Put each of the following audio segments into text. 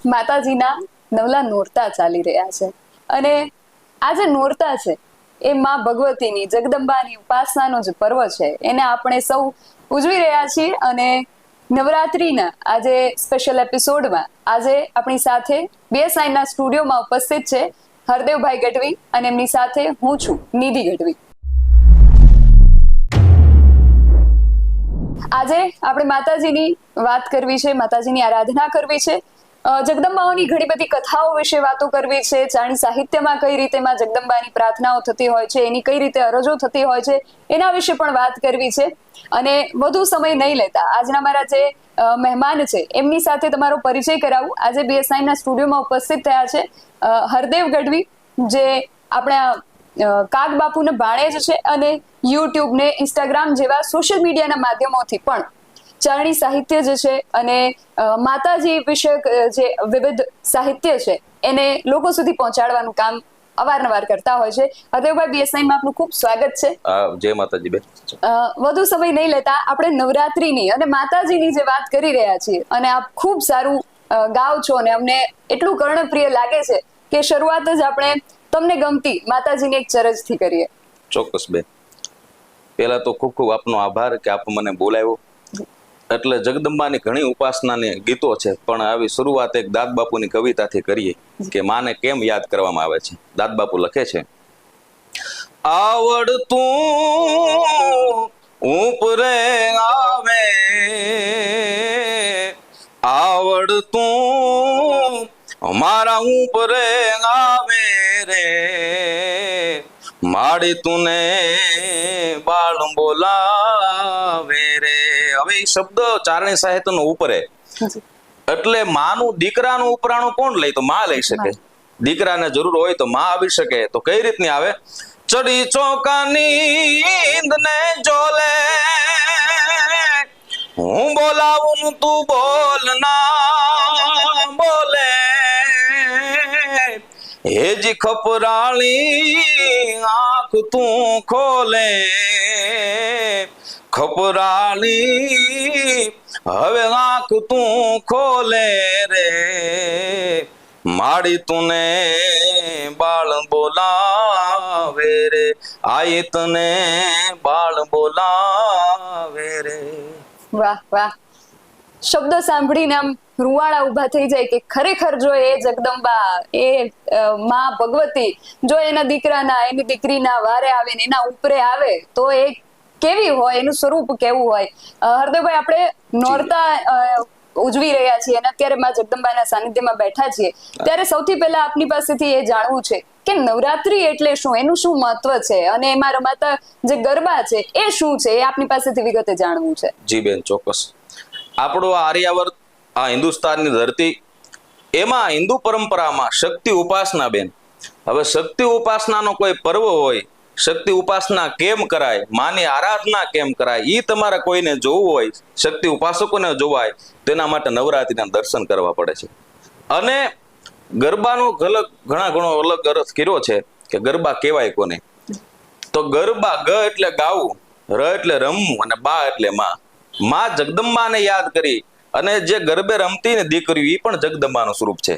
માતાજીના નવલા નોરતા ચાલી રહ્યા છે અને આ જે નોરતા છે એ માં ભગવતીની જગદંબાની ઉપાસનાનો જે પર્વ છે એને આપણે સૌ ઉજવી રહ્યા છીએ અને નવરાત્રીના આજે સ્પેશિયલ એપિસોડમાં આજે આપણી સાથે BSIના સ્ટુડિયોમાં ઉપસ્થિત છે હરદેવભાઈ ગઢવી અને એમની સાથે હું છું નિધિ ગઢવી. આજે આપણે માતાજીની વાત કરવી છે, માતાજીની આરાધના કરવી છે, જગદંબાઓની ઘણી બધી કથાઓ વિશે વાતો કરવી છે, ચારણી સાહિત્યમાં કઈ રીતે માં જગદંબાની પ્રાર્થનાઓ થતી હોય છે, એની કઈ રીતે અરજો થતી હોય છે એના વિશે પણ વાત કરવી છે. અને વધુ સમય નહીં લેતા આજના મારા જે મહેમાન છે એમની સાથે તમારો પરિચય કરાવું. આજે BSIના સ્ટુડિયોમાં ઉપસ્થિત થયા છે હરદેવ ગઢવી, જે આપણા કાગ બાપુને ભાણેજ છે અને યુટ્યુબ ને ઇન્સ્ટાગ્રામ જેવા સોશિયલ મીડિયાના માધ્યમોથી પણ ચારણી સાહિત્ય જે છે અને માતાજી વિષયક જે વિવિધ સાહિત્ય છે એને લોકો સુધી પહોંચાડવાનું કામ અવારનવાર કરતા હોય છે. હરદેવભાઈ BSIમાં આપનું ખૂબ સ્વાગત છે. જય માતાજી બેન. વધુ સમય નહીં લેતા આપણે નવરાત્રીની અને માતાજીની જે વાત કરી રહ્યા છીએ અને આપ ખૂબ સારું ગાવ છો અને અમને એટલું કર્ણપ્રિય લાગે છે કે શરૂઆત જ આપણે તમને ગમતી માતાજીની એક ચરજથી કરીએ. ચોક્કસ બેન. પહેલા તો ખૂબ ખૂબ આપનો આભાર કે આપ મને બોલાવ્યો. એટલે જગદંબાની ઘણી ઉપાસનાની ગીતો છે, પણ આવી શરૂઆત એક દાદ બાપુની કવિતાથી કરીએ કે માને કેમ યાદ કરવામાં આવે છે. દાદ બાપુ લખે છે, આવડતું ઉપરે આવે, આવડતું મારા ઉપરે આવે રે, માડી તુને બાળ બોલાવે રે. હવે એ શબ્દ ચારણી સાહિત્યનો ઉપરે એટલે માનું દીકરાનું ઉપરાણું કોણ લઈ? તો માં લઈ શકે. દીકરાને જરૂર હોય તો માં આવી શકે. તો કઈ રીતની આવે? ચડી ચોકાની ને જોલે, હું બોલાવું તું બોલ ના બોલે, હેજી ખપરાળી આંખ તું ખોલે, ખપરાળી હવે આંખ તું ખોલે રે, માડી તુને બાળ બોલાવે રે, આઈ તને બાળ બોલાવે રે. વાહ વાહ. શબ્દ સાંભળીને આમ રૂવાડા ઉભા થઈ જાય કે ખરેખર જો એ જગદંબા એ માં ભગવતી જો એના દીકરાના એની દીકરીના વારે આવે ને એના ઉપરે આવે તો એ કેવી હોય, એનું સ્વરૂપ કેવું હોય. હરદેવભાઈ, આપણે નોરતા ઉજવી રહ્યા છીએ અને અત્યારે માં જગદંબાના સાનિધ્યમાં બેઠા છીએ, ત્યારે સૌથી પહેલા આપની પાસેથી એ જાણવું છે કે નવરાત્રી એટલે શું, એનું શું મહત્વ છે અને એમાં રમાતા જે ગરબા છે એ શું છે, એ આપની પાસેથી વિગતે જાણવું છે. જી બેન, ચોક્કસ. આપણો આ આર્યાવર્ત, આ હિન્દુસ્તાનની ધરતી, એમાં હિન્દુ પરંપરામાં શક્તિ ઉપાસના બેન. હવે શક્તિ ઉપાસનાનો કોઈ પર્વ હોય, શક્તિ ઉપાસના કેમ કરાય, માની આરાધના કેમ કરાય, એ તમારે કોઈને જોવું હોય, શક્તિ ઉપાસકોને જોવાય, તેના માટે નવરાત્રીના દર્શન કરવા પડે છે. અને ગરબાનો ઘણો અલગ અર્થ કર્યો છે કે ગરબા કહેવાય કોને. તો ગરબા ગ એટલે ગાવું, ર એટલે રમવું અને બા એટલે માં જગદંબાને યાદ કરી અને જે ગરબે રમતી ને દીકરીઓ એ પણ જગદંબાનું સ્વરૂપ છે.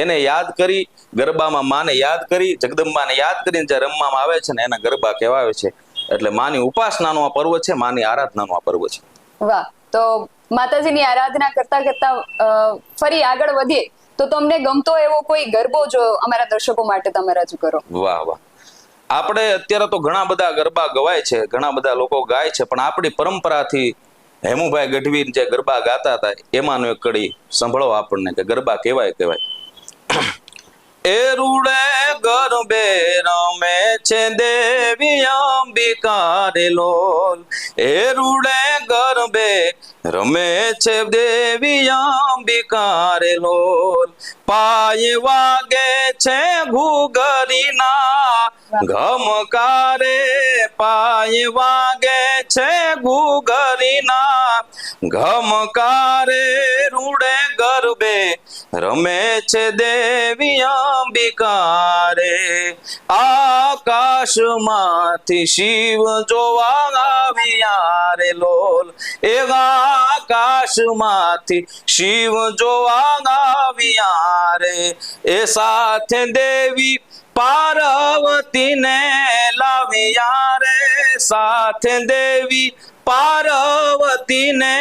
એને યાદ કરી, ગરબામાં માને યાદ કરી, જગદંબાને યાદ કરીને જે રમવામાં આવે છે ને એના ગરબા કહેવાય છે. એટલે માની ઉપાસનાનો આ પર્વ છે, માની આરાધનાનો આ પર્વ છે. વાહ. તો માતાજીની આરાધના કરતા કરતા ફરી આગળ વધીએ તો તમને ગમતો એવો કોઈ ગરબો જો અમારા દર્શકો માટે તમે રજૂ કરો. વાહ વાહ. આપણે અત્યારે તો ઘણા બધા ગરબા ગવાય છે, ઘણા બધા લોકો ગાય છે, પણ આપણી પરંપરાથી હેમુભાઈ ગઢવી જે ગરબા ગાતા હતા એમાંનો એક કડી સંભળો આપણને કે ગરબા કેવાય. એ રૂડે ગરબે રમે છે દેવી અંબિકા રે લોલ, એ રૂડે ગરબે રમે છે દેવી અંબિકા રે લોલ, પાય વાગે છે ઘૂઘરીના ઘમકારે, પાય વાગે છે ઘૂઘરીના ઘમકારે, રૂડે ગરબે રમે છે દેવી અંબિકા રે. આકાશમાંથી શિવ જોવા આવ્યા રે લોલ, એ આકાશમાંથી શિવ જોવા આવ્યા એ સાથે દેવી પાર્વતીને લાવ્યા રે, સાથે દેવી પાર્વતીને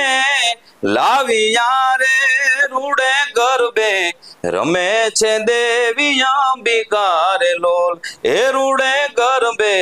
લાવ્યા રે, રૂડે ગરબે રમે છે દેવી અંબિકા રે લોલ, એ રૂડે ગરબે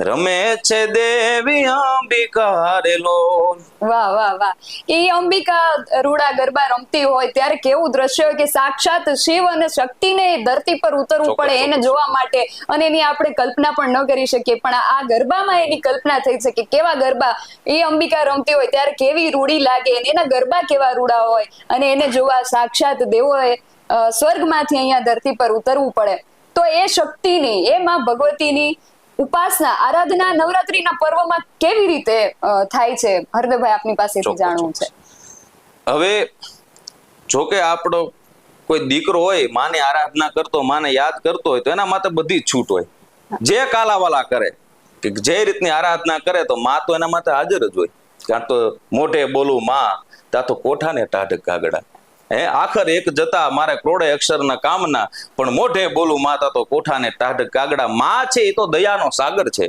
રમે છે દેવી અંબિકા રે લોલ. વાહ વાહ વાહ. એ અંબિકા રૂડા ગરબા રમતી હોય ત્યારે કેવું દ્રશ્ય હોય કે સાક્ષાત શિવ અને શક્તિને ધરતી પર ઉતરવું પડે એને જોવા માટે, અને એની આપણે કલ્પના પણ ન કરી શકીએ, પણ આ ગરબામાં એની કલ્પના થઈ શકે. કેવા ગરબા એ અંબિકા રમતી હોય ત્યારે કેવી રૂડી લાગે, અને એના ગરબા કેવા રૂડા હોય, અને એને જોવા સાક્ષાત દેવોએ સ્વર્ગમાંથી અહીંયા ધરતી પર ઉતરવું પડે. તો એ શક્તિની, એ માં ભગવતીની ઉપાસના, આરાધના નવરાત્રીના પર્વમાં કેવી રીતે થાય છે? હરદેવભાઈ, આપની પાસેથી જાણવું છે. હવે જો કે આપણો કોઈ દીકરો હોય, માને આરાધના કરતો, માને યાદ કરતો હોય, તો એના માટે બધી છૂટ હોય. જે કાલાવાલા કરે, કે જે રીતની આરાધના કરે, તો માં તો એના માટે હાજર જ હોય. કારણ તો મોઢે બોલું માં, ત્યાં તો કોઠાને ટાઢ કાગડા. આખર એક જતા મારે ક્રોડે અક્ષરના કામના, પણ મોઢે બોલું માં, ત્યાં તો કોઠાને ટાઢ કાગડા. માં છે એ તો દયાનો સાગર છે.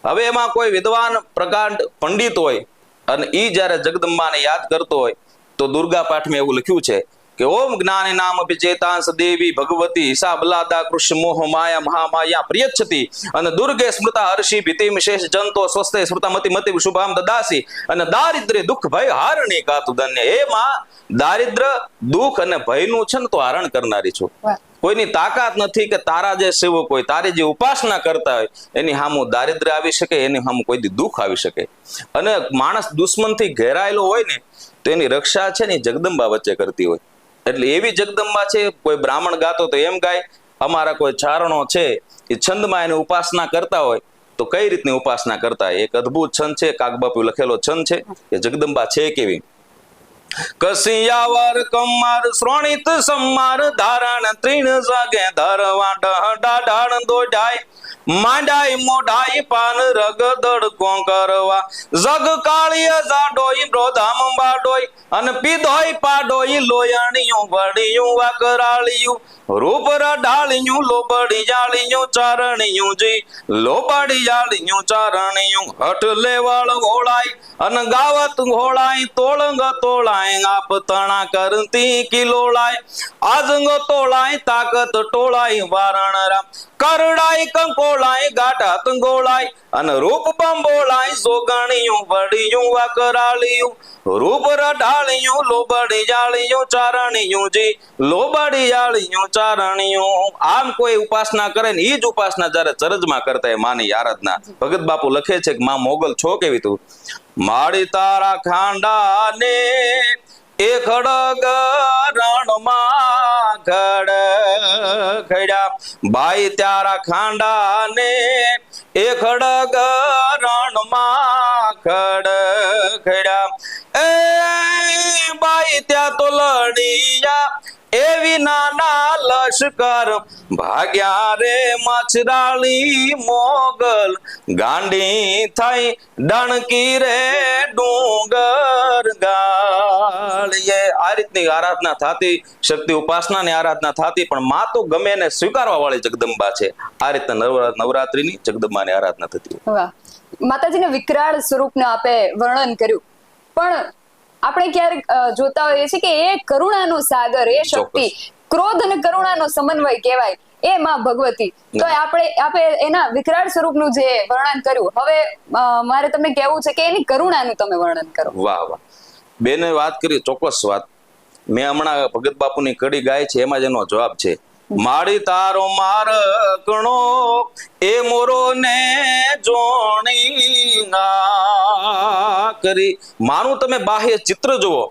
હવે એમાં કોઈ વિદ્વાન પ્રકાંડ પંડિત હોય અને ઈ જયારે જગદંબાને યાદ કરતો હોય, તો દુર્ગા પાઠમાં એવું લખ્યું છે કે ઓમ જ્ઞાને નામ અભિચેતાંસ દેવી ભગવતી હિસાબલાદા કૃષ્ણ મોહ માયા મહામાયા પ્રિયચ્છતી, અને દુર્ગે સ્મૃતા હર્ષિ ભીતિમ શેષ જંતો સ્વસ્તે સ્મૃતામતિ મતિ શુભામ દદાસી, અને દારિદ્ર્ય દુઃખ ભય હારણી કાતુ ધન્ય. એમાં દારિદ્ર દુઃખ અને ભયનું છે ને તો હરણ કરનારી છું. કોઈની તાકાત નથી કે તારા જે સેવક હોય, તારી જે ઉપાસના કરતા હોય, એની સામું દારિદ્ર્ય આવી શકે, એની સામું કોઈ દી દુઃખ આવી શકે. અને માણસ દુશ્મનથી ઘેરાયેલો હોય ને, તો એની રક્ષા છે ને જગદંબા વચ્ચે કરતી હોય. એટલે એવી જગદંબા છે. કોઈ બ્રાહ્મણ ગાતો તો એમ ગાય, અમારા કોઈ ચારણો છે એ છંદમાં એની ઉપાસના કરતા હોય, તો કઈ રીતની ઉપાસના કરતા હોય? એક અદભુત છંદ છે, કાગબાપુ લખેલો છંદ છે, કે જગદંબા છે કેવી. કસિયાવર કમાર શ્રોણિત સમાર ધારણ ત્રિણ જાગે ધરવા ડાઢાણ દોડાય, માંડાઈ મોઢાઈ પાન રગદડ કોંકરવા, જગ કાળિય જાડોઈ બ્રોધામ બાડોઈ, અને પીધોઈ પાડોઈ લોયણિયું વડિયું વાકરાળિયું, રૂપ રઢાળિયું લોબડી જાળિયું ચારણિયું જી, લોબડી જાળિયું ચારણિયું, હઠ લેવળ ઘોળાઈ અને ગાવત ઘોળાઈ, તોળંગ તોળાઈ આપ તણા કરતી કિલોળાઈ, આજંગ તોળાઈ તાકત ટોળાઈ વારણ રામ, કરડાઈ કંકોળાઈ ગાઢા તંગોળાઈ, અને રૂપ બંબોળાઈ જોગણિયું વડિયું વાકરાળિયું, રૂપ રઢાળિયું લોબડી જાળિયું ચારણિયું જી, લોબડી જાળિયું ચારણિયું. આમ કોઈ ઉપાસના કરે ને, એ જ ઉપાસના જયારે ચરજમાં કરતા એ માની આરાધના. ભગત બાપુ લખે છે કે માં મોગલ છો કેવી તું, માડી તારા ખાંડા ને એ ખડગ રણમાં ખડ ખડ્યા, ભાઈ તારા ખાંડા ને એ ખડગ રણમાં ખડ ખડ્યા, એ ભાઈ ત્યાં તો લડિયા એવી નાના લશ્કર ભાગ્યા રે, મચરાળી મોગલ ગાંડી થઈ ડણકી રે ડુંગર ગાળીએ. આ રીતની આરાધના થતી, શક્તિ ઉપાસનાની આરાધના થતી, પણ માં તો ગમે એને સ્વીકારવા વાળી જગદંબા છે. આ રીતના નવરાત્રીની જગદંબાની આરાધના થતી. વાહ. માતાજીને વિકરાળ સ્વરૂપને આપે વર્ણન કર્યું, પણ આપણે ક્યારેક જોતા હોઈએ છીએ કે એ કરુણાનો સાગર, એ શક્તિ, ક્રોધ અને કરુણાનો સમન્વય કહેવાય, એ માં ભગવતી. તો આપણે એના વિકરાળ સ્વરૂપનું જે વર્ણન કર્યું, હવે મારે તમને કહેવું છે કે એની કરુણાનું તમે વર્ણન કરો. વાહ વાહ. બેને વાત કરી, ચોક્કસ વાત. મેં હમણાં ભગત બાપુની કડી ગાય છે, એમાં જ એનો જવાબ છે. માડી તારો માર કણો એ મોરો ને જોણી કરી. માનું તમે બાહ્ય ચિત્ર જુઓ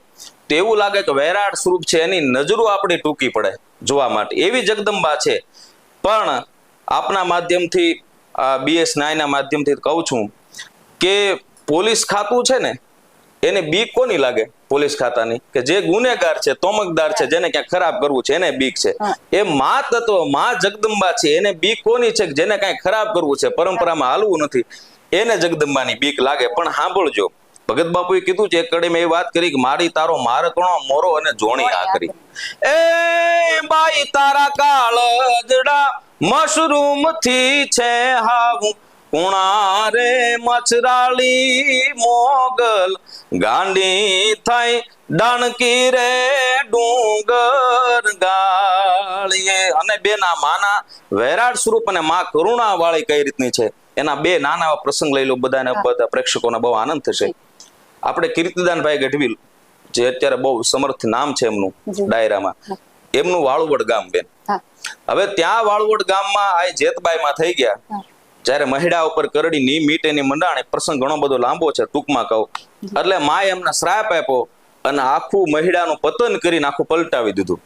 તો એવું લાગે કે વૈરાટ સ્વરૂપ છે, એની નજરો આપણી ટૂંકી પડે જોવા માટે, એવી જગદંબા છે. પણ આપના માધ્યમથી, BS9 ના માધ્યમથી કહું છું કે પોલીસ ખાતું છે ને, એને બીક કોની લાગે? પોલીસ ખાતાની, કે જે ગુનેગાર છે, તોમકદાર છે, જેને ક્યાંક ખરાબ કરવું છે, એને બીક છે. એ મા તત્વ, મા જગદંબા છે, એને બીક કોની છે? જેને કઈ ખરાબ કરવું છે, પરંપરામાં હાલવું નથી, એને જગદંબાની બીક લાગે. પણ સાંભળજો, ભગત બાપુએ કીધું છે, એક કડી મેં એ વાત કરી કે મારી તારો મારકણો મોરો અને જોણી આ કરી. એ બાઈ તારા કાળજડા મશરૂમ થી છે હાવું, કુણા રે મચરાળી મોગલ, ગાંડી થઈ ડાણકી રે ડુંગર ગાળીએ. અને બેના માના વૈરાટ સ્વરૂપ અને માં કરુણા વાળી કઈ રીતની છે એના બે નાના એવા પ્રસંગ લઈ લો, બધાને બધા પ્રેક્ષકોને બહુ આનંદ થશે. આપણે કીર્તિદાનભાઈ ગઢવી, જે અત્યારે બહુ સમર્થ નામ છે એમનું ડાયરામાં, એમનું વાળુવડ ગામ બેન. હવે ત્યાં વાળુવડ ગામમાં આ જેતબાઈમાં થઈ ગયા, જયારે મહિડા ઉપર કરડી ની મીટ એની મંડાણી. પ્રસંગ ઘણો બધો લાંબો છે, ટૂંકમાં કહું એટલે માએ એમને શ્રાપ આપ્યો અને આખું મહિડાનું પતન કરીને આખું પલટાવી દીધું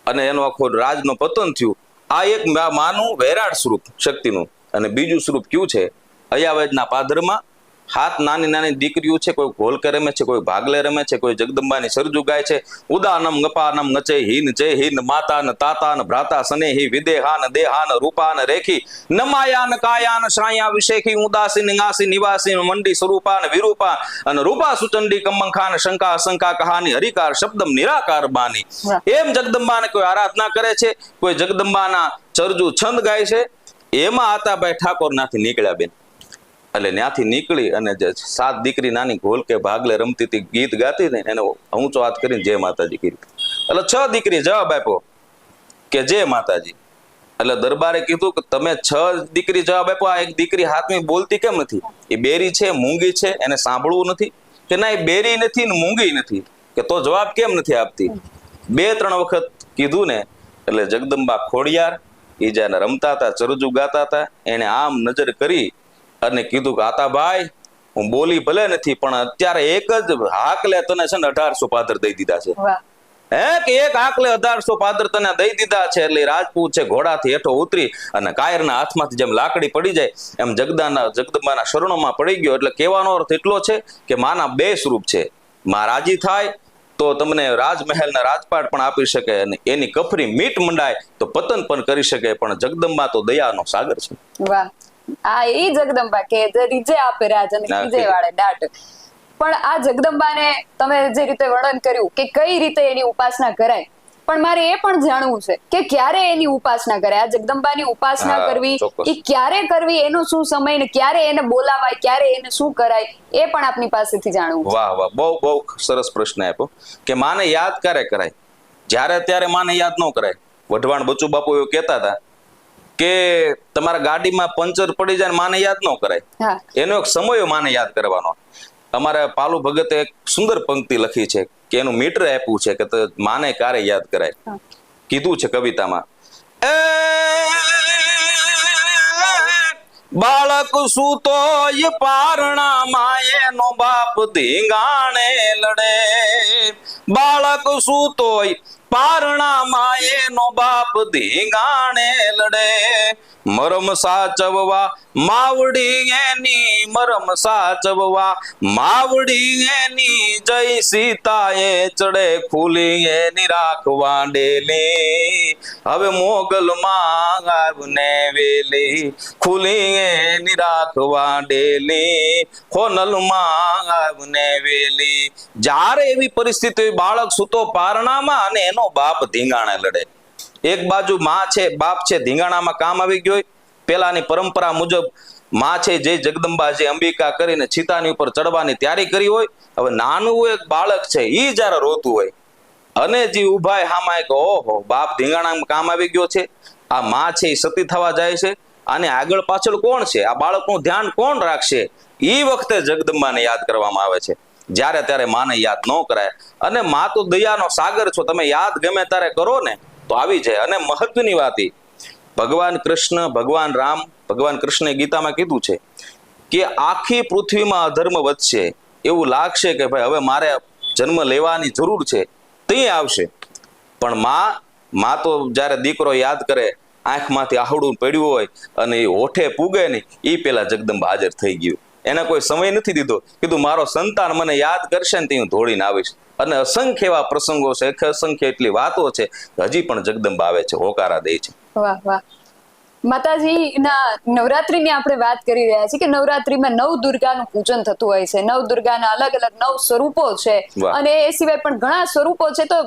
અને એનું આખું રાજનું પતન થયું. આ એક માનું વૈરાટ સ્વરૂપ શક્તિનું. અને બીજું સ્વરૂપ કયું છે, અયાવજના પાદરમાં હાથ નાની નાની દીકરીઓ છે, કોઈ ઘોલકે રમે છે, કોઈ ભાગલે રમે છે, કોઈ જગદંબાની સરજુ ગાય છે. ઉદાનમ ગપાનમ નચે હિન જય હિન માતા ન તાતા ન ભ્રાતા સનેહી વિદેહાન દેહાન રૂપાન રેખી નમાયાન કાયાન શ્રાયા વિશેખી ઉદાસી નિવાસી નિવાસી મંડી સ્વરૂપાન વિરૂપા અને રૂપા સુચંડી કમંખાન શંકા અશંકા કહાની હરિકાર શબ્દમ નિરાકાર બાની. એમ જગદંબાને કોઈ આરાધના કરે છે, કોઈ જગદંબાના સરજુ છંદ ગાય છે. એમાં આતાભાઈ ઠાકોર નાથી નીકળ્યા બેન. એટલે ત્યાંથી નીકળી અને જે 7 દીકરી નાની ઘોલ કે ભાગલે રમતી હતી, ગીત ગાતી ને એને ઊંચો હાથ કરીને જય માતાજી કીધું. એટલે 6 દીકરી જવાબ આપ્યો કે જય માતાજી. એટલે દરબારે કીધું કે તમે 6 દીકરી જવાબ આપ્યો, આ એક દીકરી હાથમી બોલતી કેમ નથી? એ બેરી છે, મૂંગી છે, એને સાંભળવું નથી? કે ના, એ બેરી નથી ને મૂંગી નથી, કે તો જવાબ કેમ નથી આપતી? 2-3 વખત કીધું ને એટલે જગદંબા ખોડિયાર એ જ્યારે રમતા હતા, ચરજુ ગાતા હતા, એને આમ નજર કરી અને કીધું કે આતાભાઈ હું બોલી ભલે નથી પણ અત્યારે એક જ હાકલે તને છે ને 1800 પાદર દઈ દીધા છે. હે કે એક હાકલે 1800 પાદર તને દઈ દીધા છે. એટલે રાજપૂત છે ઘોડાથી હેઠો ઉતરી અને કાયરના હાથમાંથી જેમ લાકડી પડી જાય એમ જગદંબાના શરણોમાં પડી ગયો. એટલે કહેવાનો અર્થ એટલો છે કે માના 2 સ્વરૂપ છે. માં રાજી થાય તો તમને રાજમહેલના રાજપાટ પણ આપી શકે અને એની કફરી મીટ મંડાય તો પતન પણ કરી શકે. પણ જગદંબા તો દયાનો સાગર છે. વાહ, આ એ જગદંબા કે જે રીજે આપે રાજ અને રીજે વાળે દાટ. પણ આ જગદંબાને તમે જે રીતે વર્ણન કર્યું કે કઈ રીતે એની ઉપાસના કરાય, પણ મારે એ પણ જાણવું છે કે ક્યારે એની ઉપાસના કરાય. આ જગદંબાની ઉપાસના કરવી એ ક્યારે કરવી, એનો શું સમય ને ક્યારે એને બોલાવાય, ક્યારે એને શું કરાય, એ પણ આપની પાસેથી જાણવું. વાહ વાહ, બહુ સરસ પ્રશ્ન આપ્યો કે માને યાદ ક્યારે કરાય. જ્યારે ત્યારે માને યાદ ન કરાય. વઢવાણ બચુ બાપુ એવું કહેતા હતા કે તમારા ગાડીમાં પંચર પડી જાય માને યાદ ન કરાય, એનો એક સમય માને યાદ કરવાનો. અમારે પાલુ ભગતે એક સુંદર પંક્તિ લખી છે કે એનું મીટર આપ્યું છે કે માને ક્યારે યાદ કરાય. કીધું છે કવિતામાં, બાળક સૂતો પારણા માએ નો બાપ ધીંગાણે લડે. બાળક સૂતો પારણા માએ નો બાપ ધીંગાણે લડે. મરમ સાચવવા માવડી એની, મરમ સાચવવા માવડી એની, જય સીતાએ ચડે ખુલી એની રાખવા ડેલી. હવે મોગલ માં આવને વેલી, ખુલી એની રાખવા ડેલી, ખોનલ માં આવને વેલી. જ્યારે એવી પરિસ્થિતિ હોય, બાળક સૂતો પારણામાં અને એનો બાપ ધીંગાણે લડે. એક બાજુ માં છે, બાપ છે, ધીંગાણામાં કામ આવી ગયો. પેલાની પરંપરા મુજબ માં છે જે જગદંબા જે અંબિકા કરીને ચિતાની ઉપર ચડવાની તૈયારી કરી હોય. હવે નાનું એક બાળક છે ઈ જયારે રોતું હોય અને જે ઉભા હામાં કે ઓહો બાપ ધીંગાણામાં કામ આવી ગયો છે, આ માં છે એ સતી થવા જાય છે, આને આગળ પાછળ કોણ છે, આ બાળકનું ધ્યાન કોણ રાખશે? ઈ વખતે જગદંબાને યાદ કરવામાં આવે છે. જ્યારે ત્યારે માને યાદ ન કરાય. અને માં તો દયાનો સાગર છો, તમે યાદ ગમે ત્યારે કરો ને તો આવી જાય. અને મહત્વની વાત એ, ભગવાન કૃષ્ણ, ભગવાન રામ, ભગવાન કૃષ્ણે ગીતામાં કીધું છે કે આખી પૃથ્વીમાં અધર્મ વધશે, એવું લાગશે કે ભાઈ હવે મારે જન્મ લેવાની જરૂર છે, ત્યાં આવશે. પણ માં તો જ્યારે દીકરો યાદ કરે, આંખમાંથી આહુડું પડ્યું હોય અને એ હોઠે પૂગે નહીં, એ પેલા જગદંબા હાજર થઈ ગયું. એને કોઈ સમય નથી દીધો, કીધું મારો સંતાન મને યાદ કરશે ને તે હું દોડીને આવીશ. અને અસંખ્ય એવા પ્રસંગો છે, અસંખ્ય એટલી વાતો છે, હજી પણ જગદંબા આવે છે, હોકારા દે છે. વાહ વાહ. માતાજીના નવરાત્રીની આપણે વાત કરી રહ્યા છીએ કે નવરાત્રીમાં નવ દુર્ગાનું પૂજન થતું હોય છે. નવ દુર્ગાના અલગ અલગ નવ સ્વરૂપો છે વાહ. અને એ સિવાય પણ ઘણા સ્વરૂપો છે. તો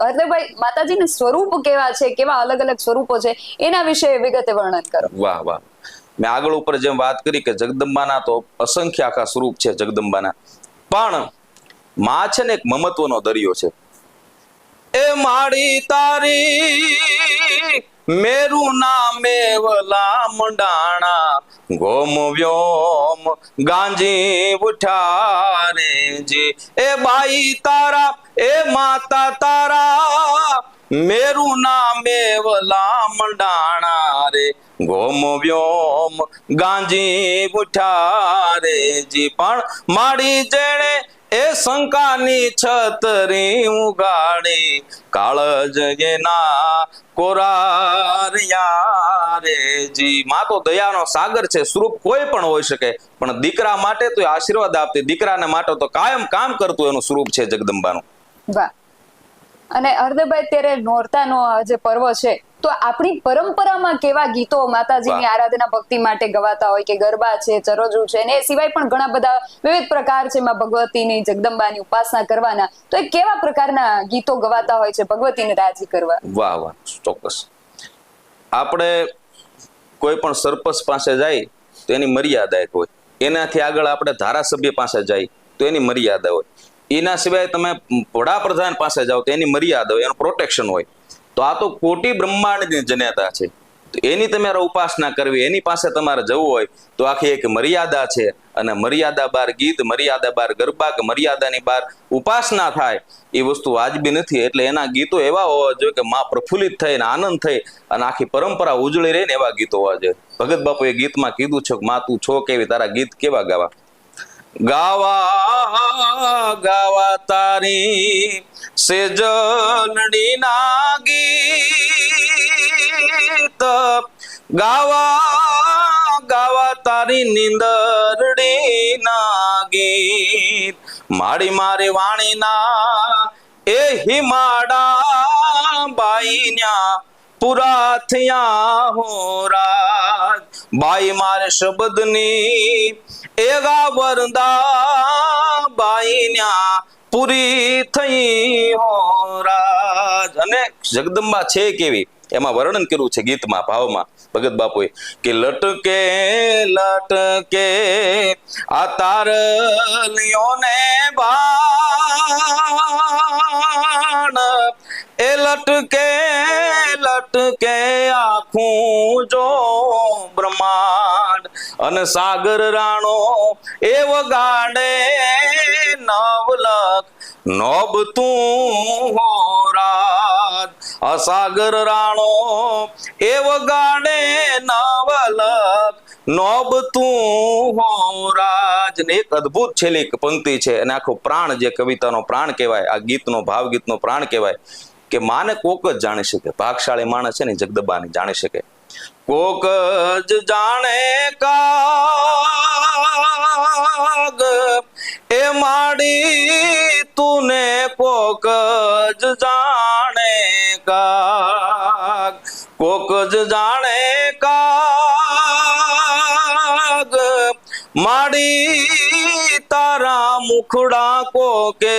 હરદેવભાઈ, માતાજીના સ્વરૂપ કેવા છે, કેવા અલગ અલગ સ્વરૂપો છે, એના વિશે વિગતે વર્ણન કરો. વાહ વાહ. મેં આગળ ઉપર જેમ વાત કરી કે જગદંબાના તો અસંખ્ય આખા સ્વરૂપ છે જગદંબાના, પણ માં છે ને એક મમત્વનો દરિયો છે. એ માડી તારી મેરું નામે વલા મંડાણા ગોમ વ્યોમ ગાંજી ઉઠારે જી. એ બાઈ તારા એ માતા તારા મેરું નામે વલા મંડાણા રે ગોમ વ્યોમ ગાંજી ઉઠારે જી. પણ માડી જેણે એ શંકાની છતરી ઉગાડી કાળજ એના કોરારિયા રે જી. માં તો દયાનો સાગર છે. સ્વરૂપ કોઈ પણ હોઈ શકે, પણ દીકરા માટે તો એ આશીર્વાદ આપતી, દીકરાને માટે તો કાયમ કામ કરતું એનું સ્વરૂપ છે જગદંબાનું. વાહ. અને હરદેવભાઈ, અત્યારે નોરતાનો જે પર્વ છે, તો આપણી પરંપરામાં કેવા ગીતો માતાજીની વાહ. આરાધના ભક્તિ માટે ગવાતા હોય કે ગરબા છે, ચરોજુ છે, અને એ સિવાય પણ ઘણા બધા વિવિધ પ્રકાર છે માં ભગવતીની, જગદંબાની ઉપાસના કરવાના, તો એ કેવા પ્રકારના ગીતો ગવાતા હોય છે ભગવતીને રાજી કરવા? વાહ વાહ, ચોક્કસ. આપણે કોઈ પણ સરપંચ પાસે જાય તો એની મર્યાદા એક હોય, એનાથી આગળ આપણે ધારાસભ્ય પાસે જાય તો એની મર્યાદા હોય, એના સિવાય તમે વડાપ્રધાન પાસે જાઓ તો એની મર્યાદા હોય, એનું પ્રોટેક્શન હોય. તો આ તો કોટી બ્રહ્માંડની જનેતા છે, તો એની તમારે ઉપાસના કરવી, એની પાસે તમારે જવું હોય તો આખી એક મર્યાદા છે. અને મર્યાદા બાર ગીત, મર્યાદા બાર ગરબા, કે મર્યાદાની બાર ઉપાસના થાય એ વસ્તુ વાજબી નથી. એટલે એના ગીતો એવા હોવા જોઈએ કે માં પ્રફુલ્લિત થઈ અને આનંદ થઈ અને આખી પરંપરા ઉજળી રહે ને એવા ગીતો હોવા જોઈએ. ભગત બાપુએ ગીતમાં કીધું છે કે માં તું છો કેવી, તારા ગીત કેવા ગાવા? ગાવા ગાવા તારી સેજલડી ના ગીત, ગાવા ગાવા તારી નિંદરડી ના ગીત, માડી મારી વાણી ના એ હિમાડા બાઈ ન્યા પૂરા થયા હો રાજ. બાઈ મારે શબ્દની એવા વરદા બાઈ ન્યા પૂરી થઈ હો રાજ. અને જગદંબા છે કેવી એમાં વર્ણન કર્યું છે ગીતમાં, ભાવમાં ભગત બાપુએ કે લટકે લટકે આ તારલિયોને બાણ, એ લટકે લટકે આખું જો બ્રહ્માંડ, અને સાગર રાણો એ વગાડે નવલખ નોબ તું હો રાજ. અસાગર રાણો એ વગાડે નવલખ નોબ તું હો રાજ. ને એક અદ્ભુત છેલ્લી પંક્તિ છે, અને આખો પ્રાણ, જે કવિતાનો પ્રાણ કહેવાય, આ ગીતનો ભાવ ગીતનો પ્રાણ કહેવાય, કે માને કોક જ જાણી શકે. ભાગશાળી માણસ છે ને જગદંબાને જાણી શકે. કોક જ જાણે કાગ એ માડી તુને, કોક જ જાણે કાગ, કોક જ જાણે કાગ માડી તારા મુખડા કોકે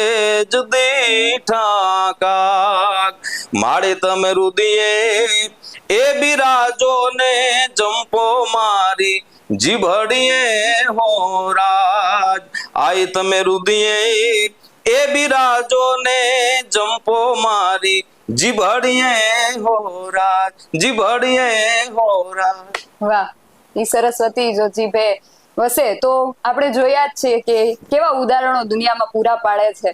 જ દીઠા કાગ. માડી તમે રુદિયે એ બિરાજો ને જંપો મારી જીભડીએ હો રાજ. આઈ તમે રુદિયે એ બિરાજો ને જંપો મારી જીભડીએ હો રાજ, જીભડીએ હો રાજ. વાહ. ઈ સરસ્વતી જો જીભે વસે તો આપણે જોયા જ છીએ કે કેવા ઉદાહરણો દુનિયામાં પૂરા પાડે છે.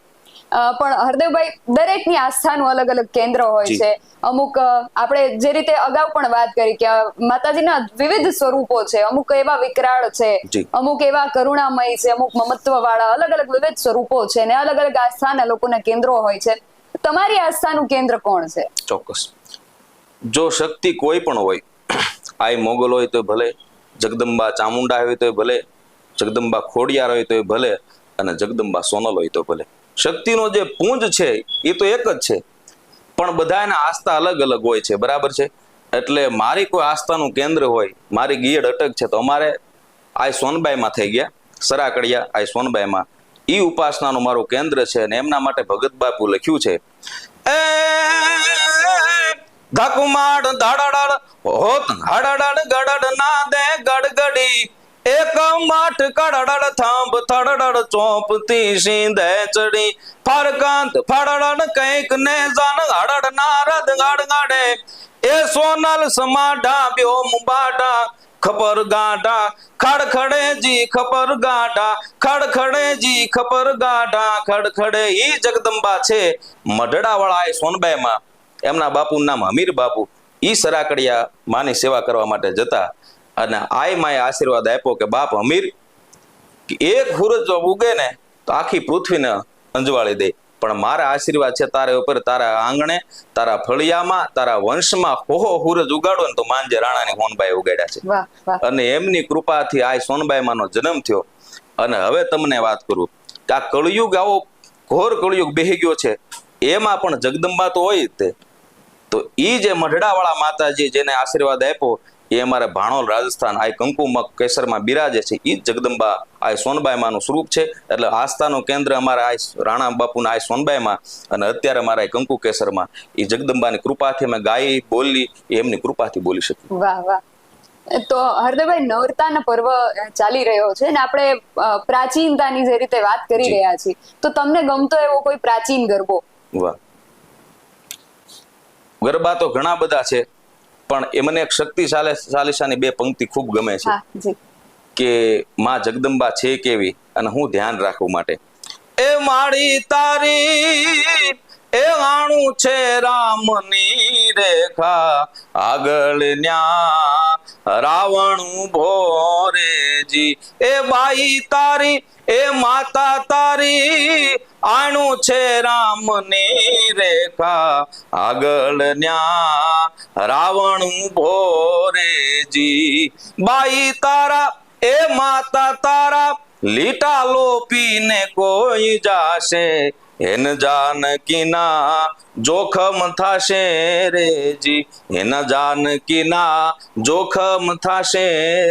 પણ હરદેવભાઈ, દરેકની આસ્થાનું અલગ અલગ કેન્દ્ર હોય છે. અમુક આપણે જે રીતે અગાઉ પણ વાત કરી કે માતાજીના વિવિધ સ્વરૂપો છે, અમુક એવા વિકરાળ છે, અમુક એવા કરુણામય છે, અમુક મમત્વ વાળા, અલગ અલગ વિવિધ સ્વરૂપો છે, ને અલગ અલગ આસ્થાના લોકોના કેન્દ્રો હોય છે. તમારી આસ્થાનું કેન્દ્ર કોણ છે? ચોક્કસ. જો શક્તિ કોઈ પણ હોય, આઈ મોગલ હોય તો ભલે, જગદંબા ચામુંડા હોય તો ભલે, જગદંબા ખોડિયાર હોય તો ભલે, અને જગદંબા સોનલ હોય તો ભલે. શક્તિનો જે પુંજ છે એ તો એક જ છે, પણ બધાના આસ્થા અલગ અલગ હોય છે, બરાબર છે. એટલે મારી કોઈ આસ્થાનું કેન્દ્ર હોય, મારી ગીયડ અટક છે, તો અમારે આ સોનબાઈમાં થઈ ગયા, સરાકડિયા આ સોનબાઈમાં ઈ ઉપાસનાનું મારું કેન્દ્ર છે. અને એમના માટે ભગત બાપુ લખ્યું છે, એ ધકમાડ ધાડાડ હોત હાડાડ ગડડ ના દે ગડગડી, એક માઠ કડડ થાંભ થડડ ચોપતી સીંધે ચડી, ફરકાંત ફડડ કંઈક ને જાન હડડ નારદ ગાડ ગાડે, એ સોનલ સમાડા બ્યો મુબાડા ખપર ગાડા ખડખડે જી ખપર ગાડા ખડખડે જી ખપર ગાડા ખડખડે. ઈ જગદંબા છે મઢડા વાળા એ સોનબાઈમાં. એમના બાપુનું નામ હમીર બાપુ. ઈ સરાકડિયા માની સેવા કરવા માટે જતા અને આય માએ આશીર્વાદ આપ્યો કે બાપ હમીર, એક સૂરજ જો ઉગે ને તો આખી પૃથ્વીને અંજવાળી દે, પણ મારા આશીર્વાદ છે તારા ઉપર, તારા આંગણે, તારા ફળિયામાં, તારા વંશમાં હોહો સૂરજ ઉગાડો ને તો માંજે રાણાની સોનબાઈ ઉગાડ્યા છે. વાહ વાહ. અને એમની કૃપાથી આ સોનબાઈમાંનો જન્મ થયો. અને હવે તમને વાત કરું કે આ કળયુગ આવો ઘોર કળયુગ બેહી ગયો છે, એમાં પણ જગદંબા તો હોય જ તે. તો ઈ જે મઢડા વાળા માતાજી જેને આશીર્વાદ આપ્યો એ અમારે ભાણોલ રાજસ્થાન આ કંકુમક કેસરમાં બિરાજે છે. ઈ જગદંબા આ સોનબાઈમાંનું સ્વરૂપ છે. એટલે આસ્થાનું કેન્દ્ર અમારા આ રાણા બાપુના આ સોનબાઈમાં, અને અત્યારે અમારા કંકુ કેસરમાં એ જગદંબાની કૃપાથી અમે ગાઈ બોલી, એમની કૃપાથી બોલી શકીએ. વાહ વાહ. તો હરદેવભાઈ, નવરતાનો પર્વ ચાલી રહ્યો છે ને આપણે પ્રાચીનતાની જે રીતે વાત કરી રહ્યા છીએ, તો તમને ગમતો એવો કોઈ પ્રાચીન ગરબો? વાહ, ગરબા તો ઘણા બધા છે, પણ એ મને એક શક્તિશાલીશાની બે પંક્તિ ખૂબ ગમે છે. હા જી. કે માં જગદંબા છે કેવી અને હું ધ્યાન રાખવું માટે, એ માળી તારી એ આણું છે રામની રેખા, આગળ ન્યા રાવણ ઉભો રેજી, એ બાઈ તારી એ માતા તારી આણું છે રામની રેખા, આગળ ન્યા રાવણ ઉભો રેજી, બાઈ તારા એ માતા તારા લીટા લોપીને કોઈ જાશે, એન જાનકીના જોખમ થાશે રેજી, એન જાનકીના જોખમ થાશે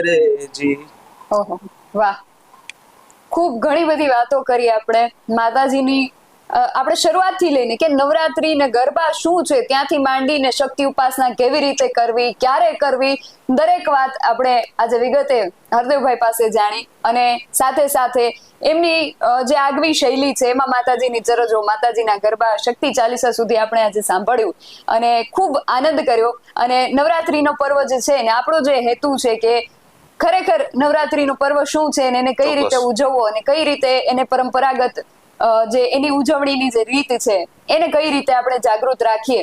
રેજી. ઓહો વાહ. ખૂબ ઘણી બધી વાતો કરી આપણે માતાજીની. આપણે શરૂઆતથી લઈને કે નવરાત્રી ને ગરબા શું છે ત્યાંથી માંડીને શક્તિ ઉપાસના કેવી રીતે કરવી, ક્યારે કરવી, દરેક વાત આપણે આજે વિગતે હરદેવભાઈ પાસે જાણી. અને સાથે સાથે એમની જે આગવી શૈલી છે એમાં માતાજીની ચરજો, માતાજીના ગરબા, શક્તિ ચાલીસા સુધી આપણે આજે સાંભળ્યું અને ખૂબ આનંદ કર્યો. અને નવરાત્રીનો પર્વ જે છે ને આપણો જે હેતુ છે કે ખરેખર નવરાત્રીનું પર્વ શું છે અને એને કઈ રીતે ઉજવવો અને કઈ રીતે એને પરંપરાગત જે એની ઉજવણીની જે રીત છે એને કઈ રીતે આપણે જાગૃત રાખીએ,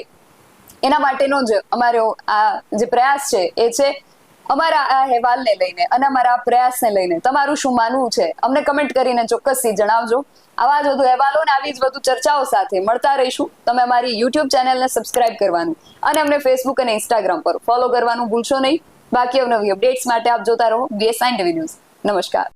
એના માટેનો જ અમારો આ જે પ્રયાસ છે એ છે. અમારા આ અહેવાલને લઈને અને અમારા આ પ્રયાસને લઈને તમારું શું માનવું છે અમને કમેન્ટ કરીને ચોક્કસથી જણાવજો. આવા જ વધુ અહેવાલો અને આવી જ વધુ ચર્ચાઓ સાથે મળતા રહીશું. તમે અમારી યુટ્યુબ ચેનલને સબસ્ક્રાઇબ કરવાનું અને અમને ફેસબુક અને ઇન્સ્ટાગ્રામ પર ફોલો કરવાનું ભૂલશો નહીં. બાકી અવનવી અપડેટ્સ માટે આપ જોતા રહો BS9 TV ન્યૂઝ. નમસ્કાર.